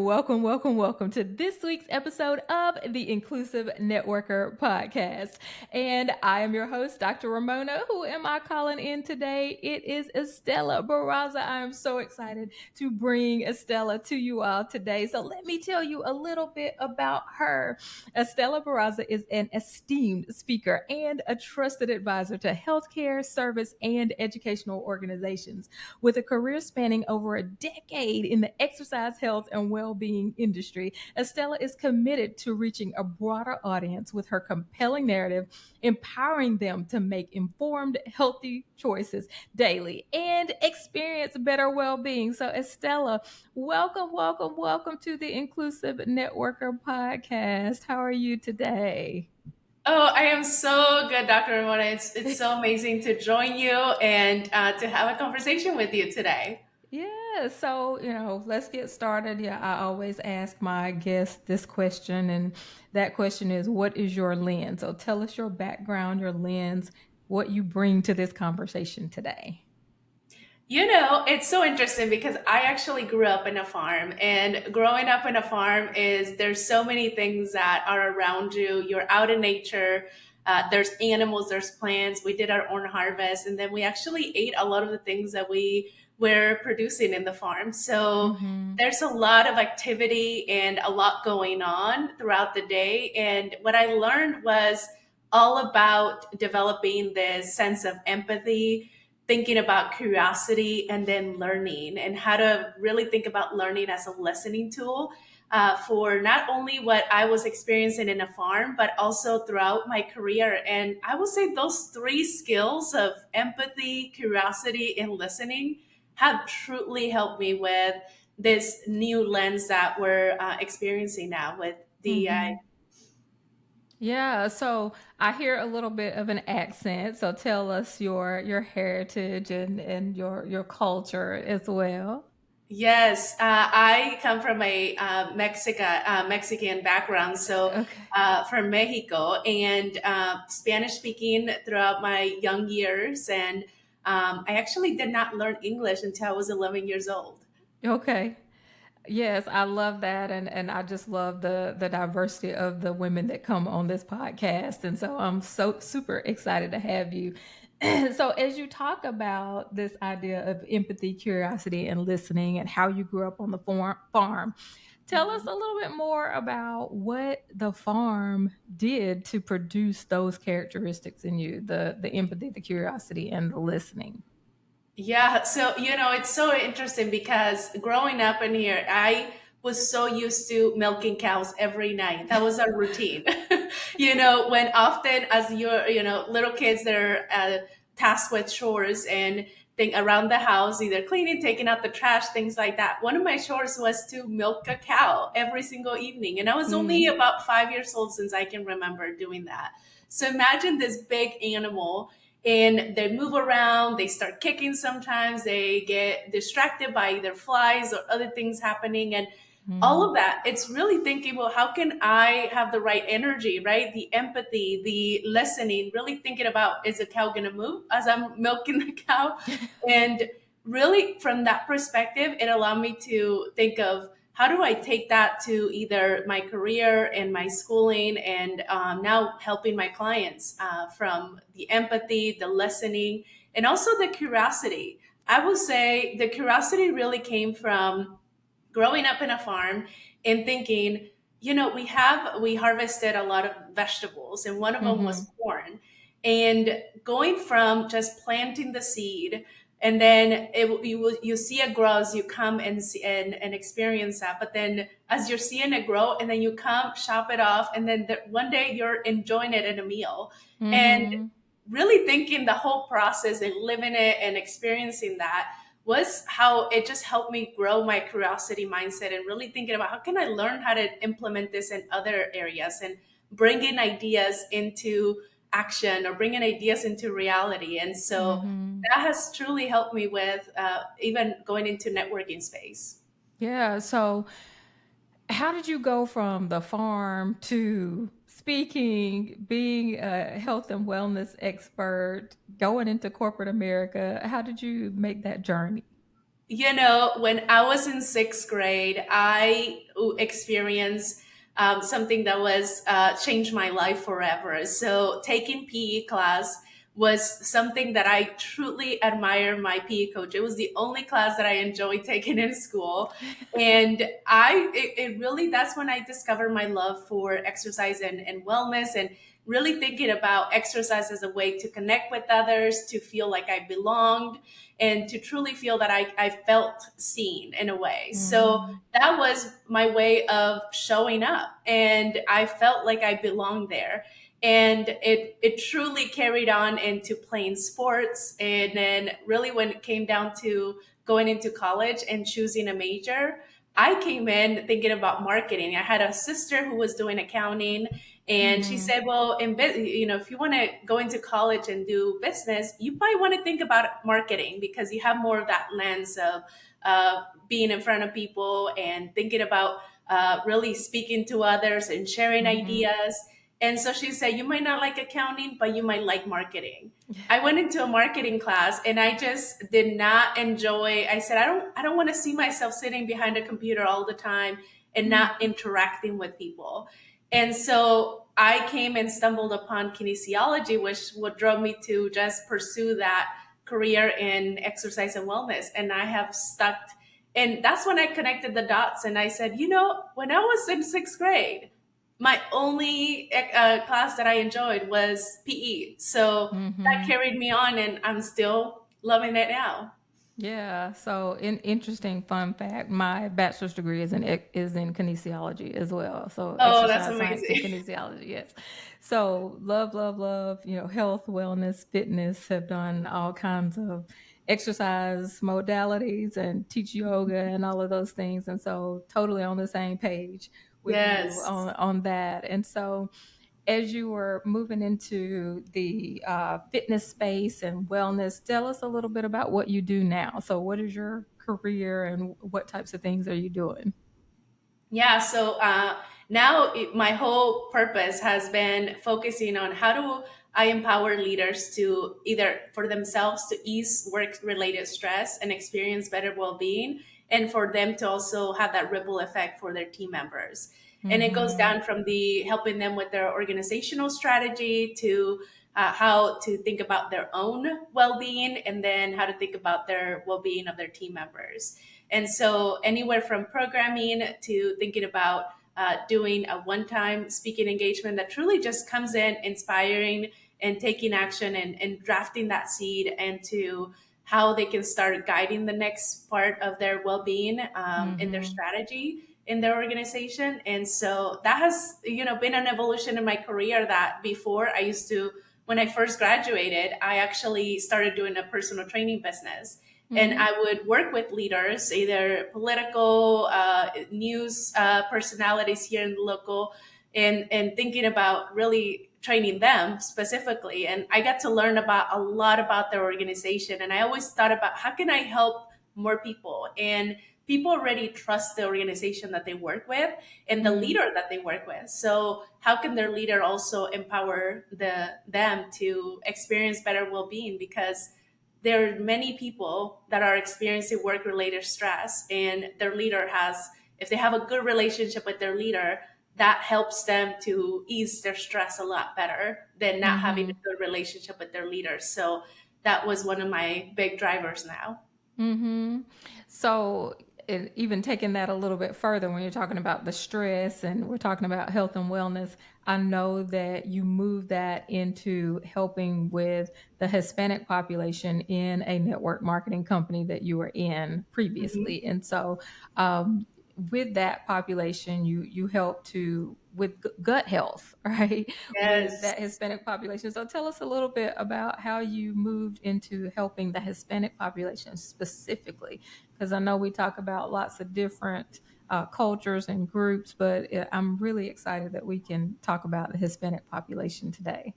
welcome to this week's episode of the Inclusive Networker podcast. And I am your host, Dr. Ramona. Who am I calling in today? It is Estela Barraza. I am so excited to bring Estela to you all today. So let me tell you a little bit about her. Estela Barraza is an esteemed speaker and a trusted advisor to healthcare, service, and educational organizations. With a career spanning over a decade in the exercise, health, and well-being industry, Estela is committed to reaching a broader audience with her compelling narrative, empowering them to make informed, healthy choices daily and experience better well-being. So, Estela, welcome to the Inclusive Networker podcast. How are you today? Oh, I am so good, Dr. Ramona. It's so amazing to join you and to have a conversation with you today. Yeah, so let's get started. Yeah, I always ask my guests this question, and that question is, what is your lens? So tell us your background, your lens, what you bring to this conversation today. It's so interesting because I actually grew up in a farm, and growing up in a farm is there's so many things that are around you. You're out in nature. There's animals, there's plants. We did our own harvest, and then we actually ate a lot of the things that we were producing in the farm. So Mm-hmm. there's a lot of activity and a lot going on throughout the day. And what I learned was all about developing this sense of empathy, thinking about curiosity, and then learning, and how to really think about learning as a listening tool for not only what I was experiencing in a farm, but also throughout my career. And I would say those three skills of empathy, curiosity, and listening have truly helped me with this new lens that we're experiencing now with DEI. Mm-hmm. Yeah, so I hear a little bit of an accent. So tell us your heritage and your culture as well. Yes, I come from a Mexican background, so Okay. from Mexico, and Spanish speaking throughout my young years. And I actually did not learn English until I was 11 years old. Okay. Yes, I love that, and I just love the diversity of the women that come on this podcast, and so I'm so super excited to have you. So, as you talk about this idea of empathy, curiosity, and listening, and how you grew up on the farm, tell us Mhm. a little bit more about what the farm did to produce those characteristics in you: the empathy, the curiosity, and the listening. Yeah, so it's so interesting because growing up in here, I was so used to milking cows every night. That was our routine. When often as little kids, they're tasked with chores and thing around the house, either cleaning, taking out the trash, things like that. One of my chores was to milk a cow every single evening, and I was only Mm. about 5 years old since I can remember doing that. So imagine this big animal, and they move around, they start kicking, sometimes they get distracted by either flies or other things happening, and all Mm. of that, it's really thinking, well, how can I have the right energy, right? The empathy, the listening, really thinking about, is the cow going to move as I'm milking the cow? And really from that perspective, it allowed me to think of, how do I take that to either my career and my schooling, and now helping my clients from the empathy, the listening, and also the curiosity. I would say the curiosity really came from growing up in a farm and thinking, we harvested a lot of vegetables, and one of them Mm-hmm. was corn. And going from just planting the seed, and then you see it grow as you come and see and experience that. But then as you're seeing it grow, and then you come shop it off, and then one day you're enjoying it in a meal, and Mm-hmm. really thinking the whole process and living it and experiencing that was how it just helped me grow my curiosity mindset, and really thinking about, how can I learn how to implement this in other areas, and bringing ideas into action, or bringing ideas into reality. And so Mm-hmm. that has truly helped me with even going into networking space. Yeah. So, how did you go from the farm to speaking, being a health and wellness expert, going into corporate America? How did you make that journey? When I was in sixth grade, I experienced something that was changed my life forever. So taking PE class was something that I truly admire my PE coach. It was the only class that I enjoyed taking in school. And it really, that's when I discovered my love for exercise and wellness, and really thinking about exercise as a way to connect with others, to feel like I belonged, and to truly feel that I felt seen in a way. So Mm-hmm. that was my way of showing up, and I felt like I belonged there. And it truly carried on into playing sports. And then really when it came down to going into college and choosing a major, I came in thinking about marketing. I had a sister who was doing accounting, and she Mm-hmm. said, "Well, if you want to go into college and do business, you probably want to think about marketing because you have more of that lens of being in front of people and thinking about really speaking to others and sharing Mm-hmm. ideas." And so she said, "You might not like accounting, but you might like marketing." I went into a marketing class and I just did not enjoy. I said, I don't want to see myself sitting behind a computer all the time and not interacting with people." And so I came and stumbled upon kinesiology, which would drove me to just pursue that career in exercise and wellness. And I have stuck. And that's when I connected the dots. And I said, when I was in sixth grade, my only class that I enjoyed was PE. So that Mm-hmm. carried me on, and I'm still loving it now. Yeah. So, interesting fun fact: my bachelor's degree is in kinesiology as well. So, Oh, that's exercise science and amazing. kinesiology. Yes. So, love, love, love. Health, wellness, fitness. Have done all kinds of exercise modalities and teach yoga and all of those things. And so, totally on the same page with you Yes. on that. And so, as you were moving into the fitness space and wellness, tell us a little bit about what you do now. So, what is your career and what types of things are you doing? Yeah, so now my whole purpose has been focusing on how do I empower leaders to either for themselves to ease work related stress and experience better well being, and for them to also have that ripple effect for their team members. And it goes Mm-hmm. down from the helping them with their organizational strategy to how to think about their own well being, and then how to think about their well being of their team members. And so, anywhere from programming to thinking about doing a one time speaking engagement that truly just comes in inspiring and taking action, and drafting that seed into how they can start guiding the next part of their well being in their Mm-hmm. strategy in their organization. And so that has been an evolution in my career. That before I used to, when I first graduated, I actually started doing a personal training business, and Mm-hmm. I would work with leaders, either political, news personalities here in the local, and thinking about really training them specifically. And I got to learn about a lot about their organization. And I always thought about how can I help more people, and people already trust the organization that they work with and the Mm-hmm. leader that they work with. So how can their leader also empower them to experience better well-being? Because there are many people that are experiencing work related stress, and their leader has, if they have a good relationship with their leader, that helps them to ease their stress a lot better than not having a Mm-hmm. good relationship with their leader. So that was one of my big drivers now. Mm-hmm. So, even taking that a little bit further, when you're talking about the stress and we're talking about health and wellness, I know that you move that into helping with the Hispanic population in a network marketing company that you were in Mhm. previously. And so, um, with that population, you help to with gut health, right? With Yes. that Hispanic population. So tell us a little bit about how you moved into helping the Hispanic population specifically, because I know we talk about lots of different cultures and groups, but I'm really excited that we can talk about the Hispanic population today.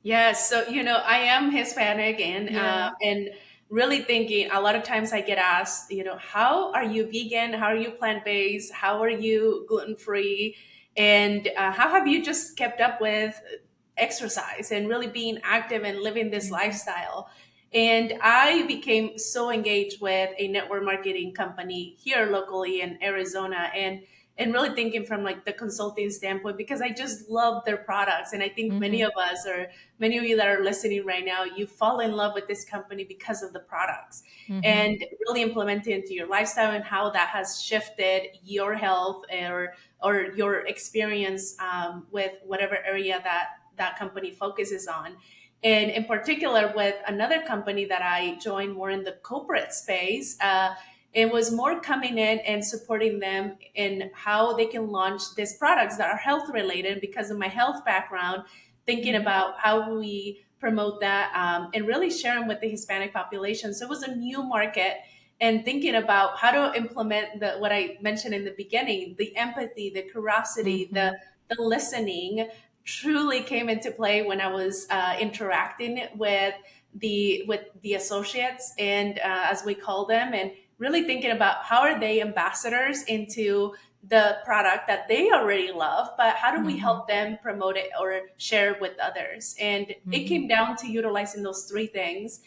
Yes, so I am Hispanic, Yeah. and really thinking a lot of times I get asked, how are you vegan? How are you plant based? How are you gluten free? And how have you just kept up with exercise and really being active and living this Mhm. lifestyle? And I became so engaged with a network marketing company here locally in Arizona, and really thinking from like the consulting standpoint, because I just love their products. And I think many Mhm. of us, or many of you that are listening right now, you fall in love with this company because of the products, Mhm. and really implement it into your lifestyle and how that has shifted your health, or your experience with whatever area that company focuses on. And in particular, with another company that I joined more in the corporate space, it was more coming in and supporting them in how they can launch these products that are health related. Because of my health background, thinking Mhm. about how we promote that, and really sharing with the Hispanic population. So it was a new market, and thinking about how to implement the what I mentioned in the beginning, the empathy, the curiosity, the Mhm. listening truly came into play when I was interacting with the associates, and as we call them, and really thinking about how are they ambassadors into the product that they already love, but how do we Mhm. help them promote it or share it with others? And it came Mhm. down to utilizing those three things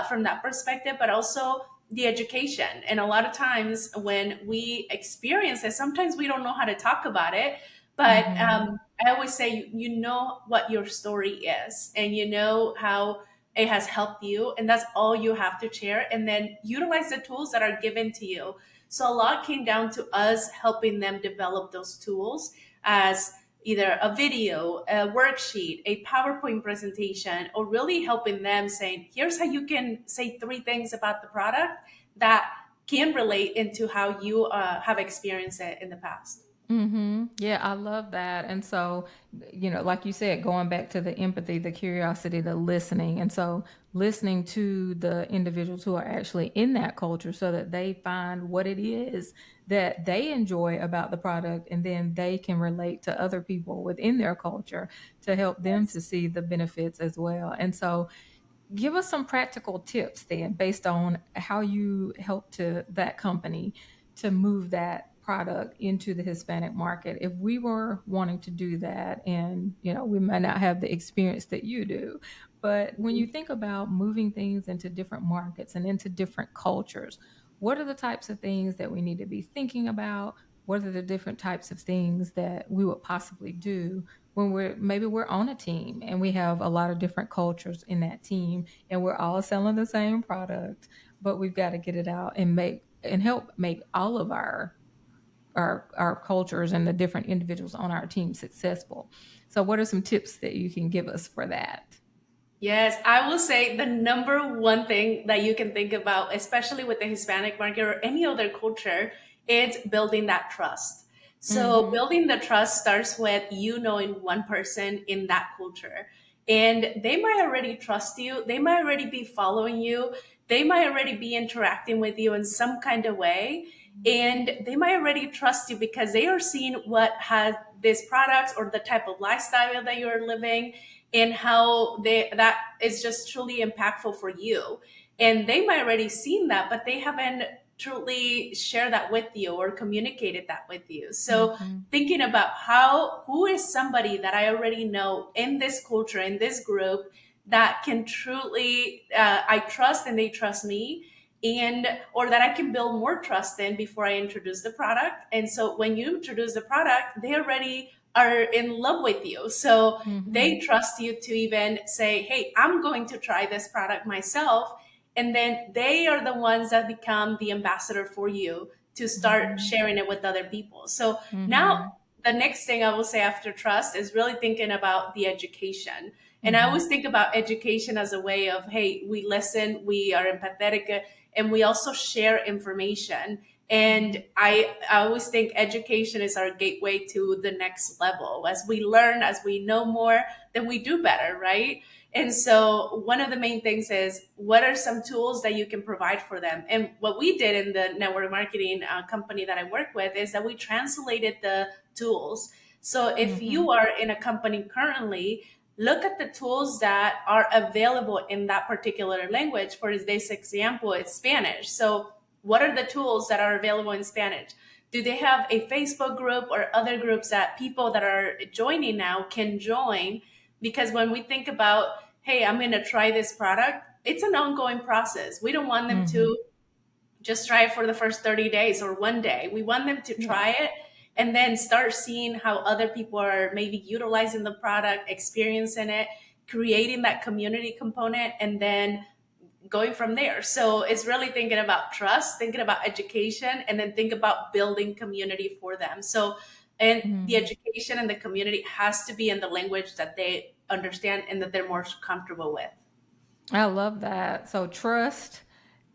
from that perspective, but also the education. And a lot of times when we experience it, sometimes we don't know how to talk about it, but Mhm. I always say, you know what your story is, and you know how it has helped you, and that's all you have to share. And then utilize the tools that are given to you. So a lot came down to us helping them develop those tools as either a video, a worksheet, a PowerPoint presentation, or really helping them saying, here's how you can say three things about the product that can relate into how you have experienced it in the past. Yeah, I love that. And so, like you said, going back to the empathy, the curiosity, the listening. And so, listening to the individuals who are actually in that culture so that they find what it is that they enjoy about the product. And then they can relate to other people within their culture to help them to see the benefits as well. And so, give us some practical tips then based on how you help to that company to move that product into the Hispanic market. If we were wanting to do that, and we might not have the experience that you do, but when you think about moving things into different markets and into different cultures, what are the types of things that we need to be thinking about? What are the different types of things that we would possibly do when we're on a team and we have a lot of different cultures in that team and we're all selling the same product, but we've got to get it out and make and help make all of our cultures and the different individuals on our team successful. So what are some tips that you can give us for that? Yes, I will say the number one thing that you can think about, especially with the Hispanic market or any other culture, is building that trust. So, Mhm. building the trust starts with you knowing one person in that culture. And they might already trust you, they might already be following you, they might already be interacting with you in some kind of way. And they might already trust you because they are seeing what has this products or the type of lifestyle that you're living, and how that is just truly impactful for you. And they might already seen that, but they haven't truly shared that with you or communicated that with you. So Mhm. thinking about who is somebody that I already know in this culture, in this group, that can truly I trust and they trust me, and or that I can build more trust in before I introduce the product. And so when you introduce the product, they already are in love with you. So they Mhm. trust you to even say, hey, I'm going to try this product myself. And then they are the ones that become the ambassador for you to start Mhm. sharing it with other people. So now Mhm. the next thing I will say after trust is really thinking about the education. And I Mhm. always think about education as a way of, hey, we listen, we are empathetic, and we also share information. And Mhm. I always think education is our gateway to the next level. As we learn, as we know more, then we do better, right? And so one of the main things is, what are some tools that you can provide for them? And what we did in the network marketing company that I work with is that we translated the tools. So if you Mhm. are in a company currently, look at the tools that are available in that particular language. For this example, it's Spanish. So what are the tools that are available in Spanish? Do they have a Facebook group or other groups that people that are joining now can join? Because when we think about, hey, I'm going to try this product, it's an ongoing process. We don't want them Mm-hmm. to just try it for the first 30 days or one day. We want them to Yeah. try it and then start seeing how other people are maybe utilizing the product, experiencing it, creating that community component, and then going from there. So it's really thinking about trust, thinking about education, and then think about building community for them. So, and the Mm. education and the community has to be in the language that they understand and that they're more comfortable with. I love that. So trust,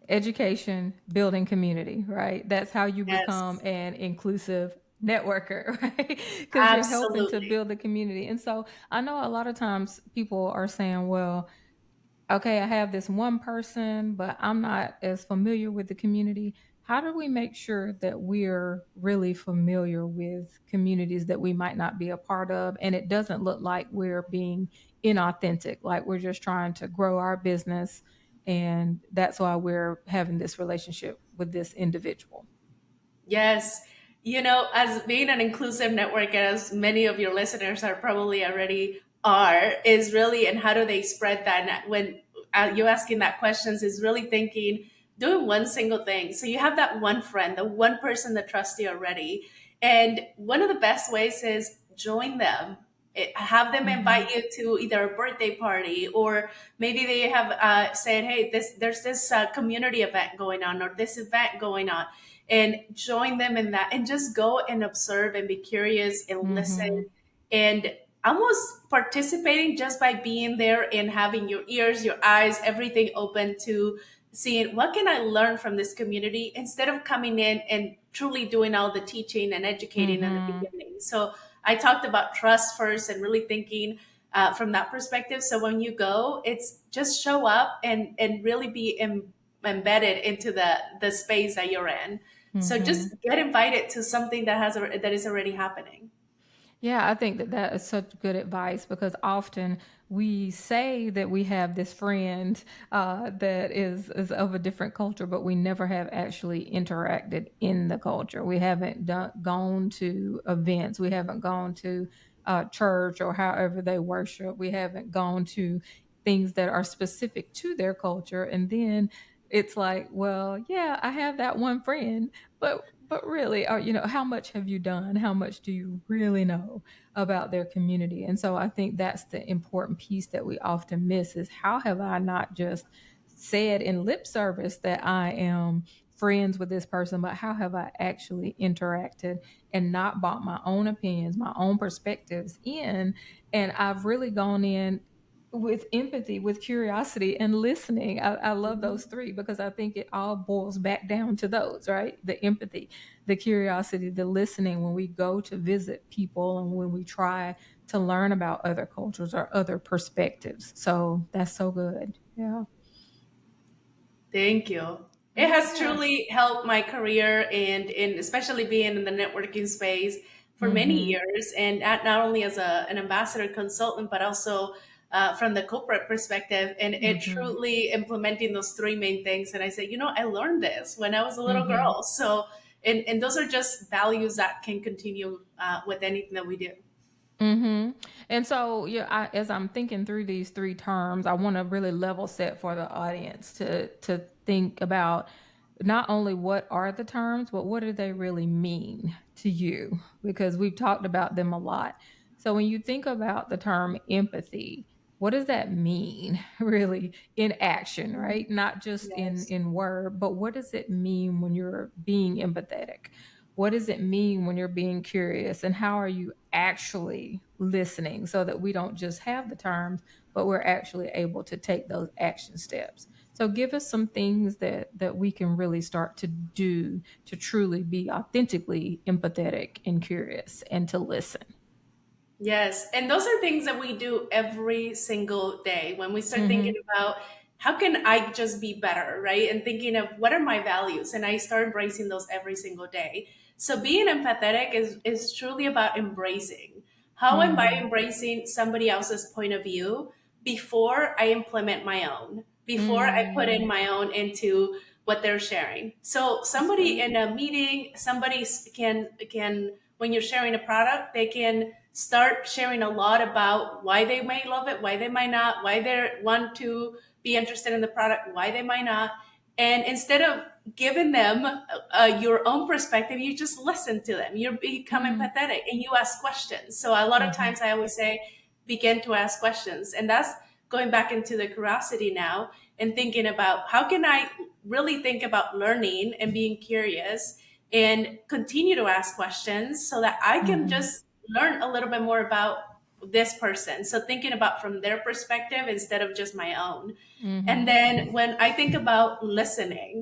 education, building community, right? That's how you become Yes, an inclusive networker, right? Because you're helping to absolutely. build the community. And so I know a lot of times people are saying, well, okay, I have this one person, but I'm not as familiar with the community. How do we make sure that we're really familiar with communities that we might not be a part of? And it doesn't look like we're being inauthentic, like we're just trying to grow our business. And that's why we're having this relationship with this individual. Yes. You know, as being an inclusive network, as many of your listeners are probably already are, is really, and how do they spread that? When you asking that questions, is really thinking, doing one single thing. So you have that one friend, the one person that trusts you already. And one of the best ways is join them. Have them invite Hmm. you to either a birthday party, or maybe they have said, "Hey, there's this community event going on, or this event going on," and join them in that, and just go and observe and be curious and listen, Hmm. and almost participating just by being there and having your ears, your eyes, everything open to seeing what can I learn from this community, instead of coming in and truly doing all the teaching and educating in the Hmm. beginning. So I talked about trust first and really thinking from that perspective. So when you go, it's just show up and really be embedded into the space that you're in. So Hmm. just get invited to something that is already happening. Yeah, I think that that is such good advice because often we say that we have this friend that is of a different culture, but we never have actually interacted in the culture. We haven't gone to events. We haven't gone to church or however they worship. We haven't gone to things that are specific to their culture. And then it's like, well, yeah, I have that one friend, but really, how much have you done? How much do you really know about their community? And so I think that's the important piece that we often miss is how have I not just said in lip service that I am friends with this person, but how have I actually interacted and not bought my own opinions, my own perspectives in? And I've really gone in with empathy, with curiosity, and listening. I love those three because I think it all boils back down to those, right? The empathy, the curiosity, the listening when we go to visit people and when we try to learn about other cultures or other perspectives. So that's so good. Yeah. Thank you. It has Yeah. truly helped my career, and in especially being in the networking space for many Mm-hmm. years, and not only as an ambassador consultant, but also from the corporate perspective. And it Mm-hmm. truly implementing those three main things. And I said, I learned this when I was a little Mm-hmm. girl. So, and those are just values that can continue with anything that we do. Mm-hmm. And so, yeah, as I'm thinking through these three terms, I want to really level set for the audience to think about not only what are the terms, but what do they really mean to you? Because we've talked about them a lot. So when you think about the term empathy, what does that mean really in action, right? Not just Yes. in word, but what does it mean when you're being empathetic? What does it mean when you're being curious? And how are you actually listening so that we don't just have the terms, but we're actually able to take those action steps? So give us some things that we can really start to do to truly be authentically empathetic and curious and to listen. Yes, and those are things that we do every single day when we start thinking Mhm. about how can I just be better, right? And thinking of what are my values, and I start embracing those every single day. So being empathetic is truly about embracing. How am I Mhm. embracing somebody else's point of view before I implement my own, before I put in Mm. my own into what they're sharing. So That's somebody good. in a meeting, somebody can when you're sharing a product, they can start sharing a lot about why they may love it, why they might not, why they want to be interested in the product, why they might not. And instead of giving them your own perspective, you just listen to them. You become Mm. empathetic and you ask questions. So a lot of Mhm. times I always say, begin to ask questions. And that's going back into the curiosity now and thinking about how can I really think about learning and being curious and continue to ask questions so that I can Mhm. just learn a little bit more about this person. So thinking about from their perspective instead of just my own. And Mhm. then when I think about listening,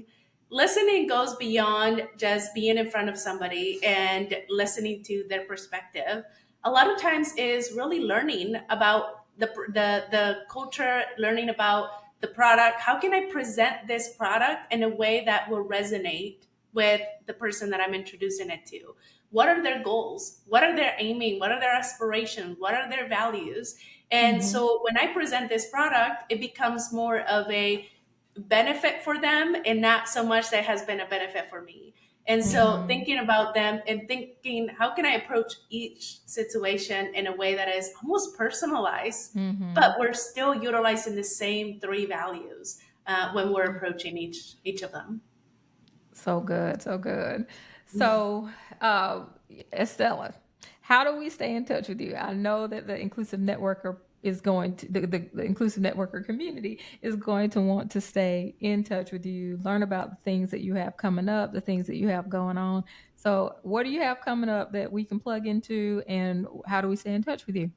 listening goes beyond just being in front of somebody and listening to their perspective. A lot of times is really learning about the culture, learning about the product. How can I present this product in a way that will resonate with the person that I'm introducing it to? What are their goals? What are their aiming? What are their aspirations? What are their values? And Mhm. so when I present this product, it becomes more of a benefit for them and not so much that has been a benefit for me. And so Mhm. thinking about them and thinking, how can I approach each situation in a way that is almost personalized, but Mhm. we're still utilizing the same three values when we're approaching each of them. So good, so good. So, uh, Estella, how do we stay in touch with you? I know that the inclusive networker is going to the inclusive networker community is going to want to stay in touch with you, learn about the things that you have coming up, the things that you have going on. So, what do you have coming up that we can plug into, and how do we stay in touch with you?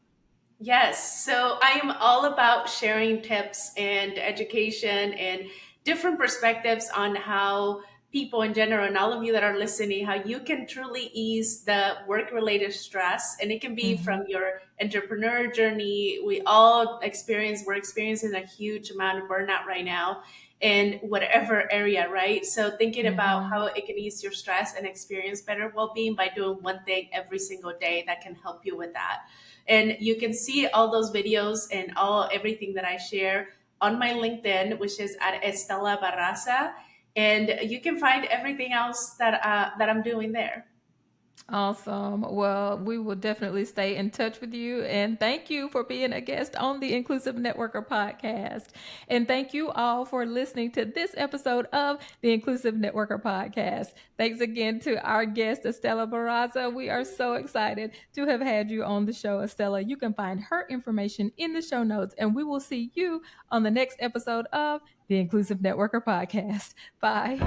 Yes. So I am all about sharing tips and education and different perspectives on how people in general and all of you that are listening, how you can truly ease the work related stress. And it can be Mm-hmm. from your entrepreneur journey. We all experience, we're experiencing a huge amount of burnout right now in whatever area, right? So thinking about Mm-hmm. how it can ease your stress and experience better well being by doing one thing every single day that can help you with that. And you can see all those videos and all everything that I share on my LinkedIn, which is at Estela Barraza, and you can find everything else that I'm doing there. Awesome. Well, we will definitely stay in touch with you. And thank you for being a guest on the Inclusive Networker podcast. And thank you all for listening to this episode of the Inclusive Networker podcast. Thanks again to our guest, Estela Barraza. We are so excited to have had you on the show, Estela. You can find her information in the show notes, and we will see you on the next episode of the Inclusive Networker podcast. Bye.